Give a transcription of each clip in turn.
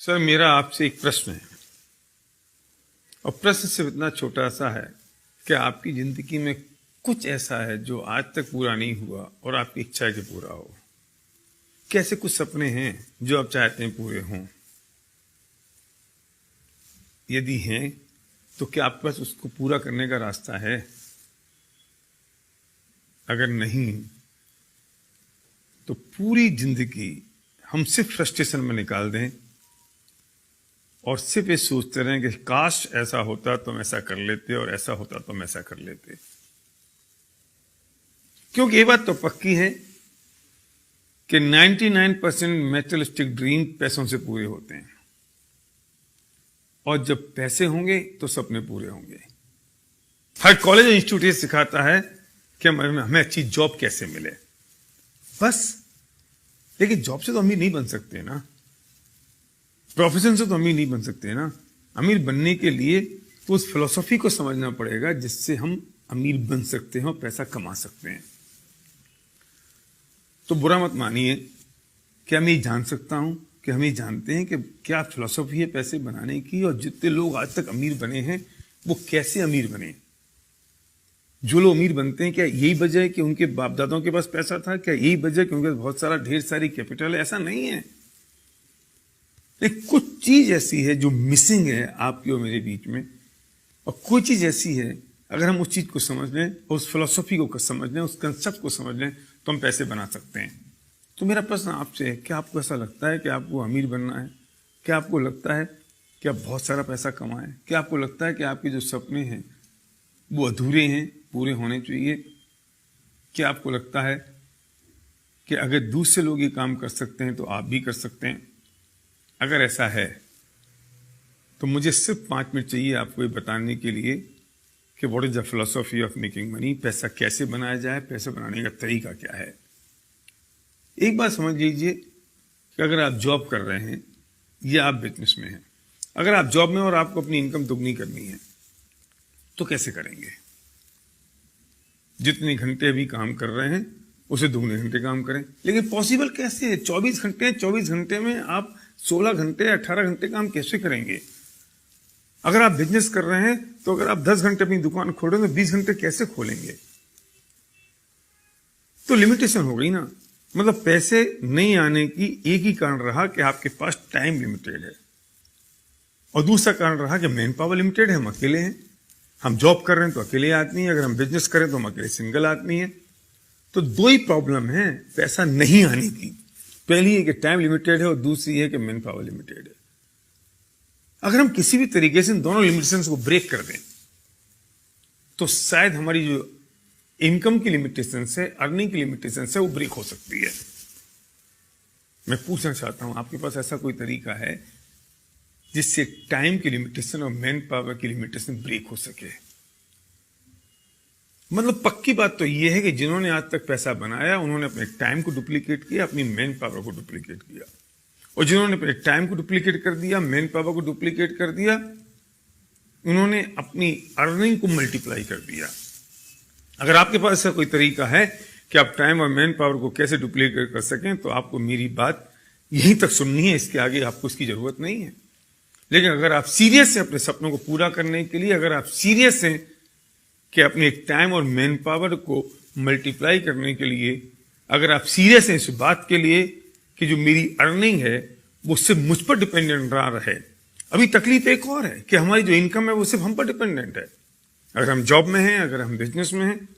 Sir, मेरा आपसे एक प्रश्न है और प्रश्न सिर्फ इतना छोटा सा है कि आपकी जिंदगी में कुछ ऐसा है जो आज तक पूरा नहीं हुआ और आपकी इच्छा है कि पूरा हो। कैसे कुछ सपने हैं जो आप चाहते हैं पूरे हों? यदि हैं तो क्या आपके पास उसको पूरा करने का रास्ता है? अगर नहीं तो पूरी जिंदगी हम सिर्फ फ्रस्ट्रेशन में निकाल दें और सिर्फ ये सोचते रहें कि काश ऐसा होता तो हम ऐसा कर लेते और ऐसा होता तो हम ऐसा कर लेते। क्योंकि ये बात तो पक्की है कि 99% मैटेरियलिस्टिक ड्रीम पैसों से पूरे होते हैं और जब पैसे होंगे तो सपने पूरे होंगे। हर कॉलेज इंस्टीट्यूट ये सिखाता है कि हमें अच्छी जॉब कैसे मिले, बस। लेकिन जॉब से तो अमीर नहीं बन सकते ना, प्रोफेशन से तो अमीर नहीं बन सकते ना। अमीर बनने के लिए तो उस फिलॉसफी को समझना पड़ेगा जिससे हम अमीर बन सकते हैं और पैसा कमा सकते हैं। तो बुरा मत मानिए कि मैं ये जान सकता हूं कि हम ये जानते हैं कि क्या फिलॉसफी है पैसे बनाने की, और जितने लोग आज तक अमीर बने हैं वो कैसे अमीर बने। जो लोग अमीर बनते हैं क्या यही वजह है कि उनके बाप दादाओं के पास पैसा था? क्या यही वजह है कि उनके पास बहुत सारा ढेर सारी कैपिटल है? ऐसा नहीं है। लेकिन कुछ चीज ऐसी है जो मिसिंग है आपकी और मेरे बीच में, और कोई चीज ऐसी है अगर हम उस चीज को समझ लें, उस फिलॉसफी को समझ लें, उस कंसेप्ट को समझ लें तो हम पैसे बना सकते हैं। तो मेरा प्रश्न आपसे है, क्या आपको ऐसा लगता है कि आपको अमीर बनना है? क्या आपको लगता है कि आप बहुत सारा पैसा कमाएं? क्या आपको लगता है कि आपके जो सपने हैं वो अधूरे हैं, पूरे होने चाहिए? क्या आपको लगता है कि अगर दूसरे लोग ये काम कर सकते हैं तो आप भी कर सकते हैं? अगर ऐसा है तो मुझे सिर्फ 5 मिनट चाहिए आपको ये बताने के लिए कि what is the philosophy of making money. पैसा कैसे बनाया जाए, पैसे बनाने का तरीका क्या है। एक बात समझ लीजिए कि अगर आप जॉब कर रहे हैं या आप बिजनेस में हैं, अगर आप जॉब में और आपको अपनी इनकम दुगनी करनी है तो कैसे करेंगे? जितने घंटे अभी काम कर रहे हैं उसे दुगने घंटे काम करें। लेकिन पॉसिबल कैसे है? 24 घंटे हैं, 24 घंटे में आप 16 घंटे 18 घंटे काम कैसे करेंगे? अगर आप बिजनेस कर रहे हैं तो अगर आप 10 घंटे अपनी दुकान खोलेंगे तो 20 घंटे कैसे खोलेंगे? तो लिमिटेशन हो गई ना। मतलब पैसे नहीं आने की एक ही कारण रहा कि आपके पास टाइम लिमिटेड है, और दूसरा कारण रहा कि मैन पावर लिमिटेड है, हम अकेले हैं। हम जॉब कर रहे हैं तो अकेले आदमी है, अगर हम बिजनेस करें तो हम अकेले सिंगल आदमी है। तो दो ही प्रॉब्लम है पैसा नहीं आने की। पहली है कि टाइम लिमिटेड है और दूसरी है कि मैन पावर लिमिटेड है। अगर हम किसी भी तरीके से इन दोनों लिमिटेशंस को ब्रेक कर दें तो शायद हमारी जो इनकम की लिमिटेशन है, अर्निंग की लिमिटेशन है, वो ब्रेक हो सकती है। मैं पूछना चाहता हूं, आपके पास ऐसा कोई तरीका है जिससे टाइम की लिमिटेशन और मैन पावर की लिमिटेशन ब्रेक हो सके? मतलब पक्की बात तो यह है कि जिन्होंने आज तक पैसा बनाया उन्होंने अपने टाइम को डुप्लीकेट किया, अपनी मैन पावर को डुप्लीकेट किया, और जिन्होंने अपने टाइम को डुप्लीकेट कर दिया, मैन पावर को डुप्लीकेट कर दिया, उन्होंने अपनी अर्निंग को मल्टीप्लाई कर दिया। अगर आपके पास ऐसा कोई तरीका है कि आप टाइम और मैन पावर को कैसे डुप्लीकेट कर सकें तो आपको मेरी बात यहीं तक सुननी है, इसके आगे आपको इसकी जरूरत नहीं है। लेकिन अगर आप सीरियस हैं अपने सपनों को पूरा करने के लिए, अगर आप सीरियस हैं कि अपने टाइम और मैन पावर को मल्टीप्लाई करने के लिए, अगर आप सीरियस हैं इस बात के लिए कि जो मेरी अर्निंग है वो सिर्फ मुझ पर डिपेंडेंट ना रहे। अभी तकलीफ एक और है कि हमारी जो इनकम है वो सिर्फ हम पर डिपेंडेंट है। अगर हम जॉब में हैं, अगर हम बिजनेस में हैं,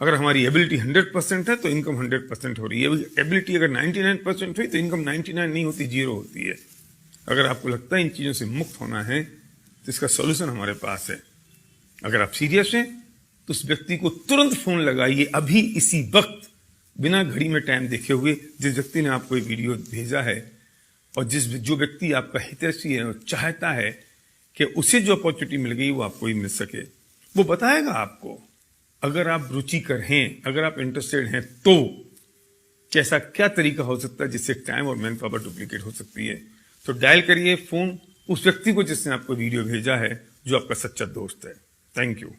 अगर हमारी एबिलिटी 100% है तो इनकम 100% हो रही है। एबिलिटी अगर 99% हुई तो इनकम 99 नहीं होती, 0 होती है। अगर आपको लगता है इन चीजों से मुक्त होना है तो इसका सॉल्यूशन हमारे पास है। अगर आप सीरियस हैं तो उस व्यक्ति को तुरंत फोन लगाइए, अभी इसी वक्त, बिना घड़ी में टाइम देखे हुए, जिस व्यक्ति ने आपको ये वीडियो भेजा है, और जो व्यक्ति आपका हितैषी है और चाहता है कि उसे जो अपॉर्चुनिटी मिल गई वो आपको ही मिल सके, वो बताएगा आपको। अगर आप रुचिकर हैं, अगर आप इंटरेस्टेड हैं तो कैसा क्या तरीका हो सकता है जिससे टाइम और मैन पावर डुप्लीकेट हो सकती है। तो डायल करिए फोन उस व्यक्ति को जिसने आपको वीडियो भेजा है, जो आपका सच्चा दोस्त है। Thank you.